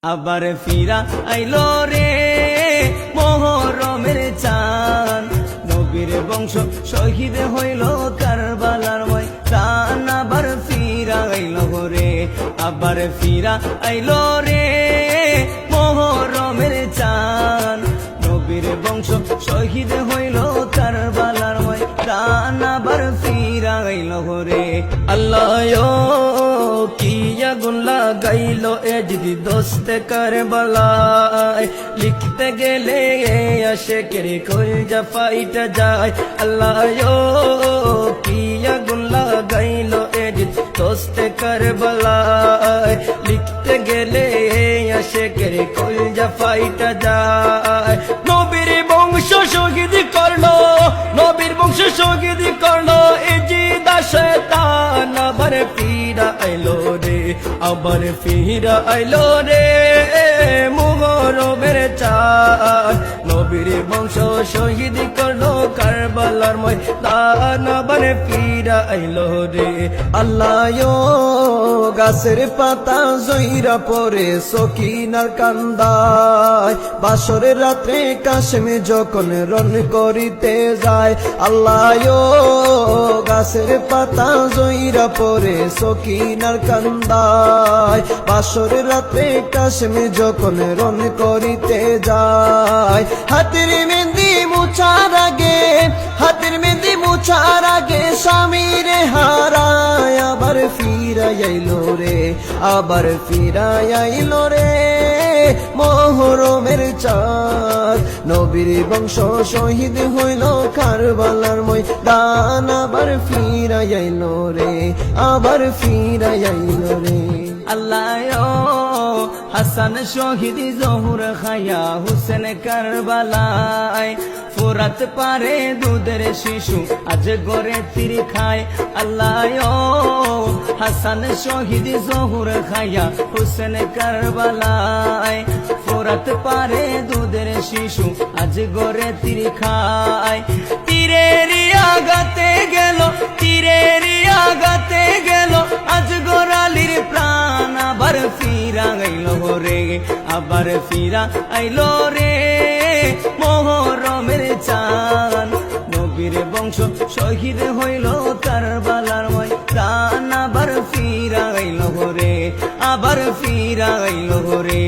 আবার ফিরা আইলো রে মোহরমের চাঁদ, নবীর বংশ শহীদ হইল কারবালার ময়দান। আবার ফিরা আইলো রে, আবার ফিরা আইলো রে মোহরমের চাঁদ, নবীর বংশ শহীদ হইল কারবালার ময়দান। আবার ফিরা আইলো রে। আল্লাহ কি আগুন লাগাইলো এ যদি দোস্তে কারবালায়, লিখতে গেলে আশেকের কলজা ফাইটা যায়। আল্লাহ কি আগুন লাগাইলো এ যদি দোস্তে কারবালায়, লিখতে গেলে আশেকের কলজা ফাইটা যায়। নবীর বংশ শহীদ করলো, নবীর বংশ শহীদ করলো এ জিদা শয়তান। আবার ফিরা আইলো রে, আবার ফিরা আইলো রে মুহরমের চাঁদ, নবীর বংশ শহীদ করলো কারবালার ময়দান। আবার ফিরা আইলো রে। আল্লাহ গাছের পাতা জইরা পরে সকিনার কান্দায়, বাসরের রাত্রে কাশেমে যখন রন করিতে যায়। আল্লাহ গাছের পাতা জইরা পরে সকিনার কান্দায়, বাসরের রাত্রে কাশেমে যখন রন করিতে যায়। হাতের মেহেন্দি মুছার আগে, হাতের মেহেন্দি মুছার আগে স্বামীরে হারায়। আবার ফিরাই আইলো রে, আবার ফিরাই আইলো রে মোহরমের চাঁদ, নবীর বংশ শহীদ হইল কারবালার ময়দান। আবার ফিরাই আইলো রে, আবার ফিরাই আইলো রে। আল্লাহ হাসান শহীদ জহুর খায়া হুসেন কারবালায়, ফুরাত পারে দুধের শিশু আজ গড়ে তীর খায়। আল্লাহ হাসান শহীদ জহুর খায়া হুসেন কারবালায়, ফুরাত পারে দুধের শিশু আজ গড়ে তীর খায়। তীরের আগাতে গেল, তীরের আগাতে গেল আজ গোরালির প্রাণ। আবার ফিরা আইলো রে, আবার ফিরা আইলো রে মোহরমের চাঁদ, নবীর বংশ শহীদ হইল কারবালার ময়দান। আবার ফিরা আইলো রে, আবার ফিরা আইলো রে।